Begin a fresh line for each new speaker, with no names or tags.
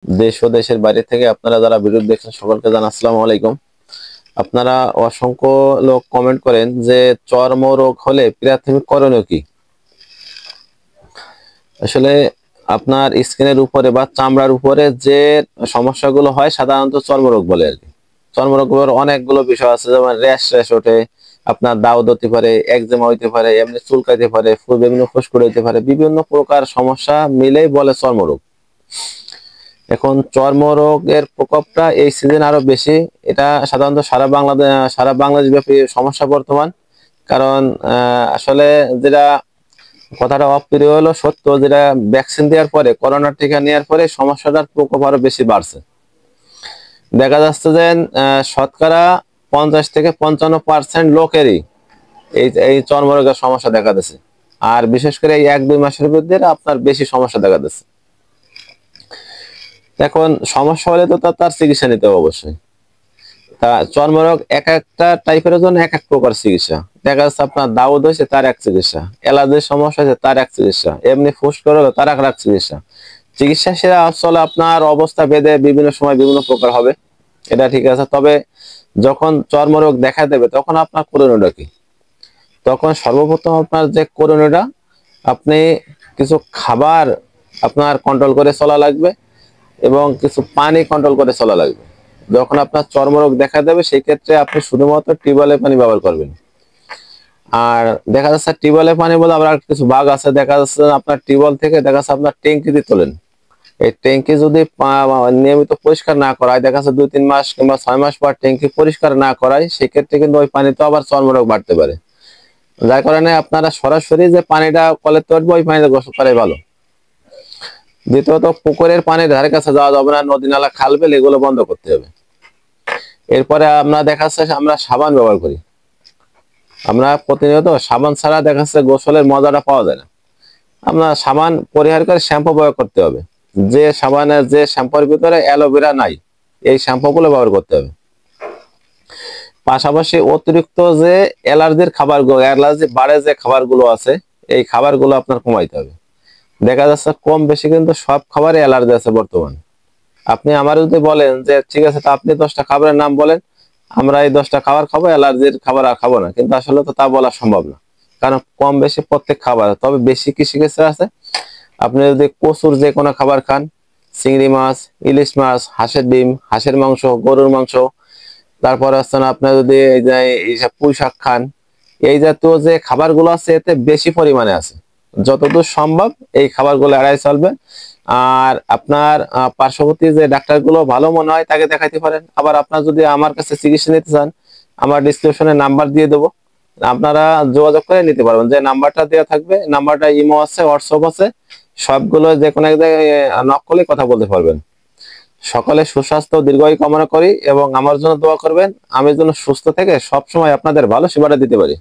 দেশ ও দেশের বাইরে থেকে আপনারা যারা ভিডিও দেখছেন সকলকে জানাই আসসালামু আলাইকুম। আপনারা অসংখ্য লোক কমেন্ট করেন যে চর্মরোগ হলে প্রাথমিক করণীয় কি। আসলে আপনার স্কিনের উপরে বা চামড়ার উপরে যে সমস্যাগুলো হয় সাধারণত চর্মরোগ বলে আর কি। চর্মরোগের অনেকগুলো বিষয় আছে, যেমন র্যাশ ওঠে, আপনার দাউদ হতে পারে, একজিমা হইতে পারে, এমনি চুলকাইতে পারে, বিভিন্ন ফুসকুড়ি হইতে পারে, বিভিন্ন প্রকার সমস্যা মিলেই বলে চর্মরোগ। এখন চর্মরোগের প্রকোপটা এই সিজন আরো বেশি। এটা সাধারণত সারা বাংলাদেশ ব্যাপী সমস্যা বর্তমান। কারণ আসলে যেটা কথাটা অপ্রিয় হলো সত্য, যেটা ভ্যাকসিন দেওয়ার পরে, করোনার টিকা নেওয়ার পরে সমস্যাটার প্রকোপ আরো বেশি বাড়ছে। দেখা যাচ্ছে যে শতকরা 50 থেকে 55% লোকেরই এই এই চর্মরোগের সমস্যা দেখা দিচ্ছে। আর বিশেষ করে এই 1-2 মাসের মধ্যে আপনার বেশি সমস্যা দেখা দিচ্ছে। এখন সমস্যা হলে তো তার চিকিৎসা নিতে হবে অবশ্যই। তা চর্মরোগ এক একটা টাইপের জন্য এক এক প্রকার চিকিৎসা। দেখা যাচ্ছে আপনার দাউদ হয়েছে তার এক চিকিৎসা, অ্যালার্জির সমস্যা হয়েছে তার এক চিকিৎসা, এমনি ফুসকুড়ি হলে তার এক চিকিৎসা। চিকিৎসা সেটা আসলে আপনার অবস্থা ভেদে বিভিন্ন সময় বিভিন্ন প্রকার হবে, এটা ঠিক আছে। তবে যখন চর্মরোগ দেখা দেবে তখন আপনার করণীয়টা কি? তখন সর্বপ্রথম আপনার যে করণীয়টা, আপনি কিছু খাবার আপনার কন্ট্রোল করে চলা লাগবে এবং কিছু পানি কন্ট্রোল করে চলা লাগবে। যখন আপনার চর্মরোগ দেখা দেবে সেই ক্ষেত্রে আপনি শুধুমাত্র টিউবওয়েলের পানি ব্যবহার করবেন। আর দেখা যাচ্ছে টিউবওয়েলের পানি বলে আবার কিছু ভাগ আছে। দেখা যাচ্ছে আপনার টিউবওয়েল থেকে দেখা যাচ্ছে আপনার ট্যাঙ্কি দিয়ে তোলেন। এই ট্যাঙ্কি যদি নিয়মিত পরিষ্কার না করায়, দেখা যাচ্ছে 2-3 মাস কিংবা 6 মাস পর ট্যাঙ্কি পরিষ্কার না করায়, সেক্ষেত্রে কিন্তু ওই পানিতে আবার চর্মরোগ বাড়তে পারে। যার কারণে আপনারা সরাসরি যে পানিটা কলের তুলবে ওই পানিতে গোসল করাই ভালো। দ্বিতীয়ত, পুকুরের পানির ধারে কাছে যাওয়া যাবে না, নদী নালা খাল বিল এগুলো বন্ধ করতে হবে। এরপরে আমরা দেখা যাচ্ছে আমরা সাবান ব্যবহার করি। আমরা প্রতিনিয়ত সাবান ছাড়া দেখা যাচ্ছে গোসলের মজাটা পাওয়া যায় না। আমরা সাবান পরিহার করে শ্যাম্পু ব্যবহার করতে হবে। যে সাবানের যে শ্যাম্পুর ভিতরে অ্যালোভেরা নাই, এই শ্যাম্পু গুলো ব্যবহার করতে হবে। পাশাপাশি অতিরিক্ত যে অ্যালার্জি বাড়ে যে খাবারগুলো আছে, এই খাবারগুলো আপনার কমাইতে হবে। দেখা যাচ্ছে কম বেশি কিন্তু সব খাবারে অ্যালার্জি আছে বর্তমান। আপনি আমার যদি বলেন যে ঠিক আছে, তা আপনি 10টা খাবারের নাম বলেন, আমরা এই 10টা খাবার খাবো, অ্যালার্জির খাবার আর খাবো না, কিন্তু আসলে তো তা বলা সম্ভব না। কারণ কম বেশি প্রত্যেক খাবার, তবে বেশি কিছু কিছু আছে। আপনি যদি কচুর যে কোনো খাবার খান, চিংড়ি মাছ, ইলিশ মাছ, হাঁসের ডিম, হাঁসের মাংস, গরুর মাংস, তারপরে হচ্ছে না আপনার যদি এই যে এইসব পুঁই শাক খান, এই জাতীয় যে খাবারগুলো আছে এতে বেশি পরিমাণে আছে। যতদূর সম্ভব এই খাবারগুলো এড়াই চলবে। আর আপনার পার্শ্ববর্তী যে ডাক্তারগুলো ভালো মনে হয় তাকে দেখাইতে পারেন। আবার আপনার যদি আমার কাছে চিকিৎসা নিতে চান, আমার ডিসক্রিপশনে নাম্বার দিয়ে দেবো, আপনারা যোগাযোগ করে নিতে পারবেন। যে নাম্বারটা দেওয়া থাকবে, নাম্বারটা ইমো আছে, হোয়াটসঅ্যাপ আছে, সবগুলো যে কোনো এক জায়গায় নক করলে কথা বলতে পারবেন। সকলে সুস্বাস্থ্য দীর্ঘায়ু কামনা করি এবং আমার জন্য দোয়া করবেন, আমি যেন সুস্থ থেকে সবসময় আপনাদের ভালো সেবাটা দিতে পারি।